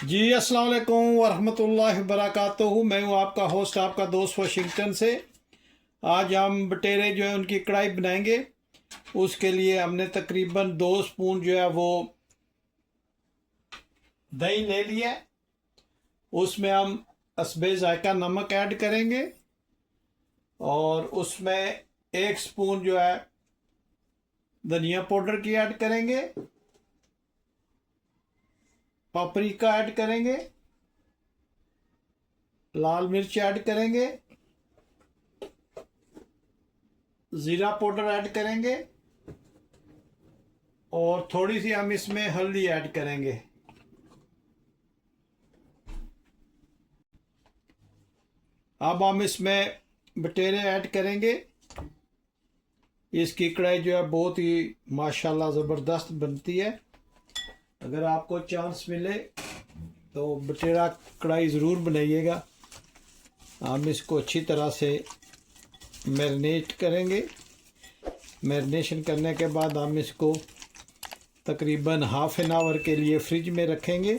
जी अस्सलाम वालेकुम वरहमतुल्लाहि वबरकातुहू। मैं हूँ आपका होस्ट, आपका दोस्त वाशिंगटन से। आज हम बटेरे जो है उनकी कढ़ाई बनाएंगे। उसके लिए हमने तकरीबन 2 स्पून जो है वो दही ले लिया है। उसमें हम हस्बे ज़ायका नमक ऐड करेंगे और उसमें 1 स्पून जो है धनिया पाउडर की ऐड करेंगे, पापरिका ऐड करेंगे, लाल मिर्च ऐड करेंगे, ज़ीरा पाउडर ऐड करेंगे और थोड़ी सी हम इसमें हल्दी ऐड करेंगे। अब हम इसमें बटेरे ऐड करेंगे। इसकी कढ़ाई जो है बहुत ही माशाल्लाह ज़बरदस्त बनती है। अगर आपको चांस मिले तो बटेरा कढ़ाई ज़रूर बनाइएगा। हम इसको अच्छी तरह से मैरिनेट करेंगे। मैरिनेशन करने के बाद हम इसको तकरीबन हाफ़ एन आवर के लिए फ्रिज में रखेंगे।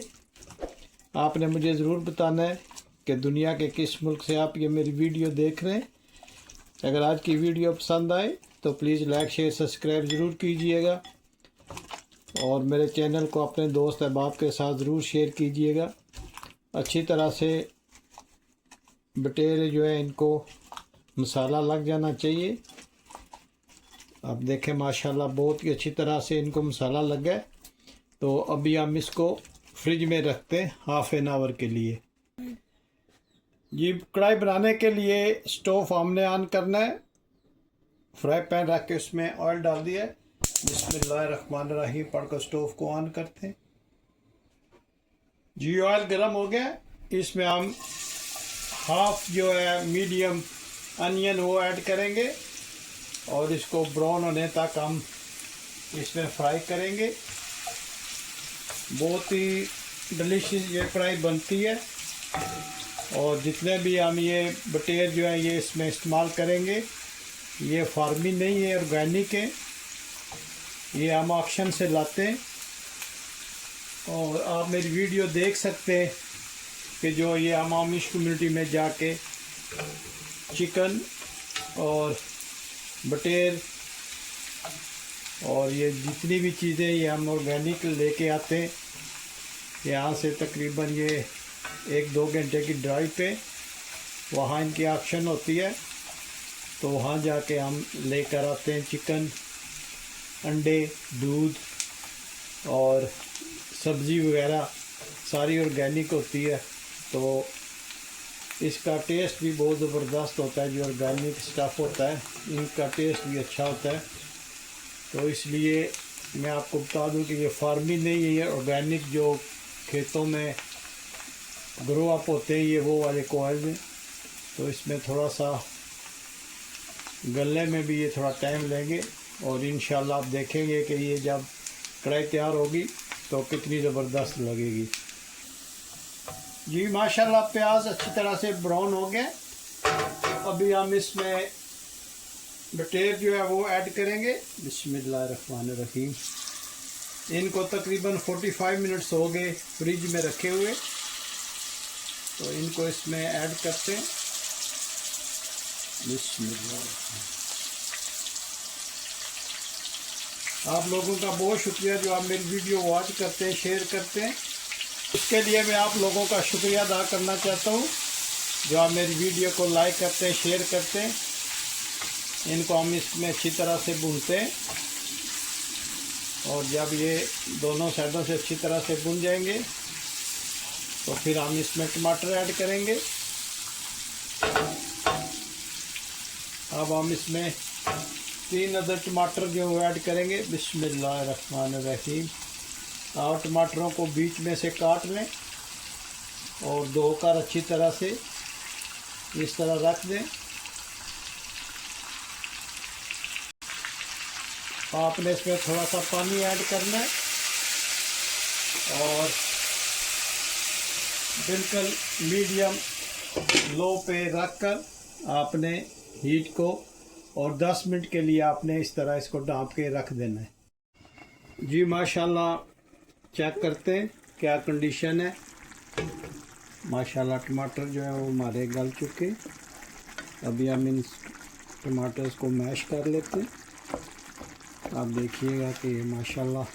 आपने मुझे ज़रूर बताना है कि दुनिया के किस मुल्क से आप ये मेरी वीडियो देख रहे हैं। अगर आज की वीडियो पसंद आए तो प्लीज़ लाइक शेयर सब्सक्राइब ज़रूर कीजिएगा और मेरे चैनल को अपने दोस्त अहबाब के साथ ज़रूर शेयर कीजिएगा। अच्छी तरह से बटेरे जो है इनको मसाला लग जाना चाहिए। आप देखें माशाल्लाह बहुत ही अच्छी तरह से इनको मसाला लग गया। तो अभी हम इसको फ्रिज में रखते हैं हाफ़ एन आवर के लिए। जी कढ़ाई बनाने के लिए स्टोव हमने ऑन करना है। फ्राई पैन रख के उसमें ऑयल डाल दिया। बिस्मिल्लाहिर्रहमानिर्रहीम पढ़कर स्टोव को ऑन करते हैं। जी ऑयल गर्म हो गया। इसमें हम हाफ जो है मीडियम अनियन वो ऐड करेंगे और इसको ब्राउन होने तक हम इसमें फ्राई करेंगे। बहुत ही डिलीशियस ये कढ़ाई बनती है और जितने भी हम ये बटेर जो है ये इसमें इस्तेमाल करेंगे ये फार्मिंग नहीं है, ऑर्गेनिक है। ये हम ऑक्शन से लाते हैं और आप मेरी वीडियो देख सकते हैं कि जो ये हम आमिश कम्युनिटी में जाके चिकन और बटेर और ये जितनी भी चीज़ें ये हम ऑर्गेनिक लेके आते हैं। यहाँ से तकरीबन ये 1-2 घंटे की ड्राइव पे वहाँ इनकी ऑक्शन होती है, तो वहाँ जाके हम लेकर आते हैं चिकन, अंडे, दूध और सब्ज़ी वगैरह सारी ऑर्गेनिक होती है। तो इसका टेस्ट भी बहुत ज़बरदस्त होता है। जो ऑर्गेनिक स्टफ़ होता है इनका टेस्ट भी अच्छा होता है। तो इसलिए मैं आपको बता दूं कि ये फार्मिंग नहीं है, ये ऑर्गेनिक जो खेतों में ग्रो अप होते हैं ये वो वाले कोयल हैं। तो इसमें थोड़ा सा गलने में भी ये थोड़ा टाइम लेंगे और इंशाल्लाह आप देखेंगे कि ये जब कढ़ाई तैयार होगी तो कितनी ज़बरदस्त लगेगी। जी माशाल्लाह प्याज अच्छी तरह से ब्राउन हो गए। अभी हम इसमें बटेर जो है वो ऐड करेंगे। बिस्मिल्लाहिर्रहमानिर्रहीम। इनको तकरीबन 45 मिनट्स हो गए फ्रिज में रखे हुए, तो इनको इसमें ऐड करते हैं। आप लोगों का बहुत शुक्रिया जो आप मेरी वीडियो वॉच करते हैं, शेयर करते हैं। उसके लिए मैं आप लोगों का शुक्रिया अदा करना चाहता हूँ जो आप मेरी वीडियो को लाइक करते हैं, शेयर करते हैं। इनको हम इसमें अच्छी तरह से भूनते हैं और जब ये दोनों साइडों से अच्छी तरह से भुन जाएंगे तो फिर हम इसमें टमाटर ऐड करेंगे। अब हम इसमें 3 अदर टमाटर जो ऐड करेंगे। बिस्मिल्लाहिर्रहमानिर्रहीम। और टमाटरों को बीच में से काट लें और धोकर अच्छी तरह से इस तरह रख दें। आपने इसमें थोड़ा सा पानी ऐड करना है और बिल्कुल मीडियम लो पे रखकर आपने हीट को और 10 मिनट के लिए आपने इस तरह इसको ढाँप के रख देना है। जी माशाल्लाह चेक करते हैं क्या कंडीशन है। माशाल्लाह टमाटर जो है वो हमारे गल चुके। अभी हम इन टमाटर्स को मैश कर लेते हैं। आप देखिएगा कि माशाल्लाह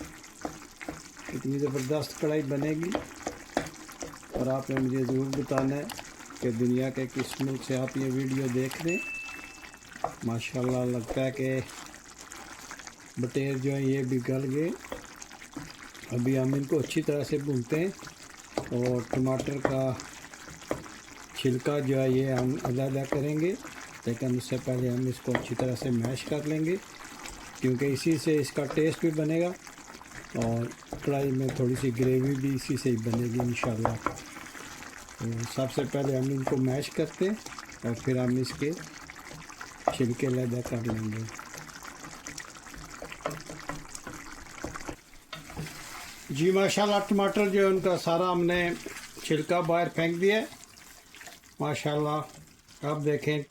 कितनी ज़बरदस्त कढ़ाई बनेगी। और आपने मुझे ज़रूर बताना है कि दुनिया के किस मुल्क से आप ये वीडियो देख रहे हैं। माशाल्लाह लगता है कि बटेर जो है ये भी गल गए। अभी हम इनको अच्छी तरह से भूनते हैं और टमाटर का छिलका जो है ये हम अलग करेंगे, लेकिन उससे पहले हम इसको अच्छी तरह से मैश कर लेंगे, क्योंकि इसी से इसका टेस्ट भी बनेगा और कढ़ाई में थोड़ी सी ग्रेवी भी इसी से ही बनेगी इंशाल्लाह। तो सबसे पहले हम इनको मैश करते हैं और फिर हम इसके छिलके अलग कर लेंगे। जी माशाल्लाह टमाटर जो है उनका सारा हमने छिलका बाहर फेंक दिया है। माशाल्लाह आप देखें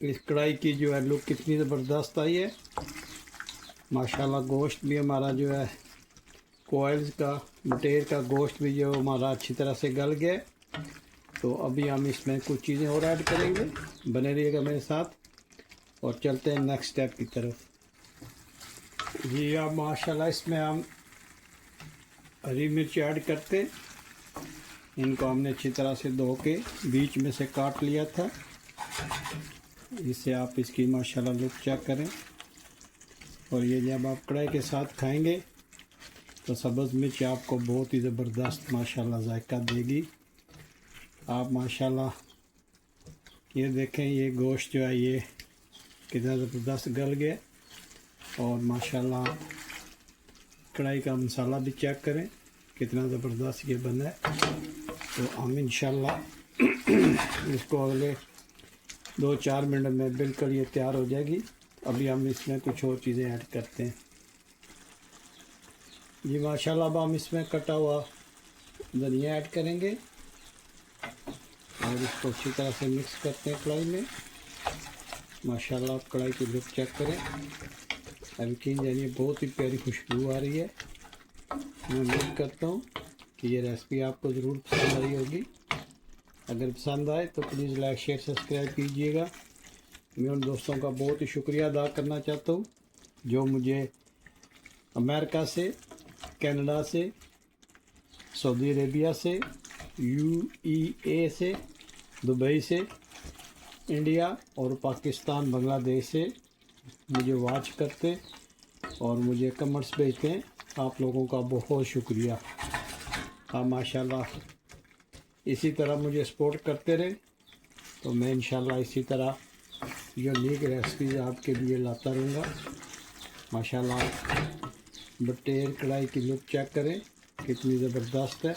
इस कढ़ाई की जो है लुक कितनी ज़बरदस्त आई है। माशाल्लाह गोश्त भी हमारा जो है कोयल्स का बटेर का गोश्त भी जो हमारा अच्छी तरह से गल गया। तो अभी हम इसमें कुछ चीज़ें और ऐड करेंगे, बने रहिएगा मेरे साथ और चलते हैं नेक्स्ट स्टेप की तरफ। जी अब माशाल्लाह इसमें हम हरी मिर्च ऐड करते। इनको हमने अच्छी तरह से धो के बीच में से काट लिया था। इससे आप इसकी माशाल्लाह लुक चेक करें। और ये जब आप कढ़ाई के साथ खाएंगे तो सब्ज़ मिर्च आपको बहुत ही ज़बरदस्त माशाल्लाह जायका देगी। आप माशाल्लाह ये देखें ये गोश्त जो है ये कितना ज़बरदस्त गल गया। और माशाल्लाह कढ़ाई का मसाला भी चेक करें कितना ज़बरदस्त ये बना है। तो हम इंशाल्लाह इसको अगले 2-4 मिनट में बिल्कुल ये तैयार हो जाएगी। अभी हम इसमें कुछ और चीज़ें ऐड करते हैं। जी माशाल्लाह अब हम इसमें कटा हुआ धनिया ऐड करेंगे और इसको अच्छी तरह से मिक्स करते हैं कढ़ाई में। माशाल्लाह कढ़ाई की लुक चेक करें। यकीन जानिए बहुत ही प्यारी खुशबू आ रही है। मैं उम्मीद करता हूँ कि ये रेसिपी आपको ज़रूर पसंद आई होगी। अगर पसंद आए तो प्लीज़ लाइक शेयर सब्सक्राइब कीजिएगा। मैं उन दोस्तों का बहुत ही शुक्रिया अदा करना चाहता हूँ जो मुझे अमेरिका से, कनाडा से, सऊदी अरेबिया से, UAE से, दुबई से, इंडिया और पाकिस्तान, बांग्लादेश से मुझे वॉच करते और मुझे कमेंट्स भेजते हैं। आप लोगों का बहुत शुक्रिया। हाँ माशाल्लाह इसी तरह मुझे सपोर्ट करते रहे तो मैं इंशाल्लाह इसी तरह यूनिक रेसिपीज़ आपके लिए लाता रहूँगा। माशाल्लाह बटेर कढ़ाई की लुक चेक करें कितनी ज़बरदस्त है।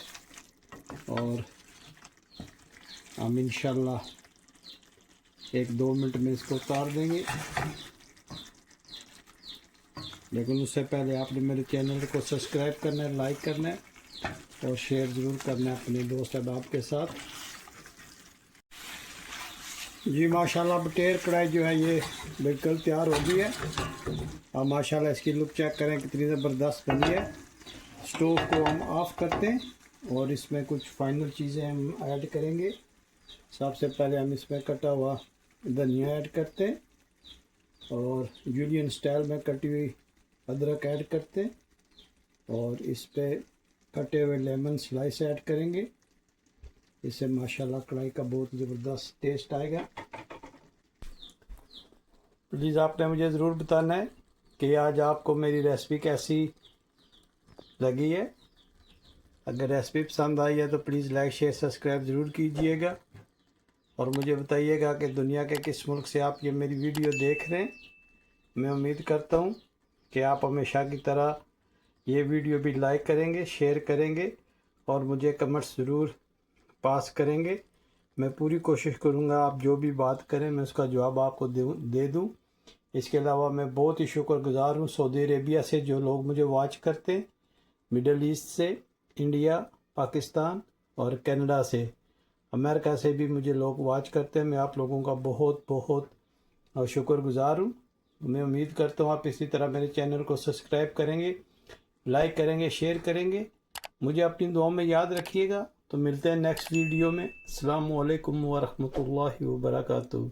और हम इंशाल्लाह 1-2 मिनट में इसको उतार देंगे, लेकिन उससे पहले आपने मेरे चैनल को सब्सक्राइब करना है, लाइक करना है और शेयर ज़रूर करना है अपने दोस्त अहबाब के साथ। जी माशाल्लाह बटेर कढ़ाई जो है ये बिल्कुल तैयार हो गई है। अब माशाल्लाह इसकी लुक चेक करें कितनी ज़बरदस्त बनी है। स्टोव को हम ऑफ़ करते हैं और इसमें कुछ फाइनल चीज़ें हम ऐड करेंगे। सबसे पहले हम इसमें कटा हुआ धनिया ऐड करते हैं और जूलियन स्टाइल में कटी हुई अदरक ऐड करते हैं और इस पे कटे हुए लेमन स्लाइस ऐड करेंगे। इससे माशाल्लाह कढ़ाई का बहुत ज़बरदस्त टेस्ट आएगा। प्लीज़ आपने मुझे ज़रूर बताना है कि आज आपको मेरी रेसिपी कैसी लगी है। अगर रेसिपी पसंद आई है तो प्लीज़ लाइक शेयर सब्सक्राइब ज़रूर कीजिएगा और मुझे बताइएगा कि दुनिया के किस मुल्क से आप ये मेरी वीडियो देख रहे हैं। मैं उम्मीद करता हूँ कि आप हमेशा की तरह ये वीडियो भी लाइक करेंगे, शेयर करेंगे और मुझे कमेंट्स ज़रूर पास करेंगे। मैं पूरी कोशिश करूँगा आप जो भी बात करें मैं उसका जवाब आपको दे दूँ। इसके अलावा मैं बहुत ही शुक्रगुज़ार हूँ सऊदी अरेबिया से जो लोग मुझे वॉच करते हैं, मिडल ईस्ट से, इंडिया, पाकिस्तान और कनाडा से, अमेरिका से भी मुझे लोग वॉच करते हैं। मैं आप लोगों का बहुत बहुत शुक्रगुज़ार हूँ। मैं उम्मीद करता हूँ आप इसी तरह मेरे चैनल को सब्सक्राइब करेंगे, लाइक करेंगे, शेयर करेंगे। मुझे अपनी दुआओं में याद रखिएगा। तो मिलते हैं नेक्स्ट वीडियो में। अस्सलामु अलैकुम व रहमतुल्लाहि व बरकातुहू।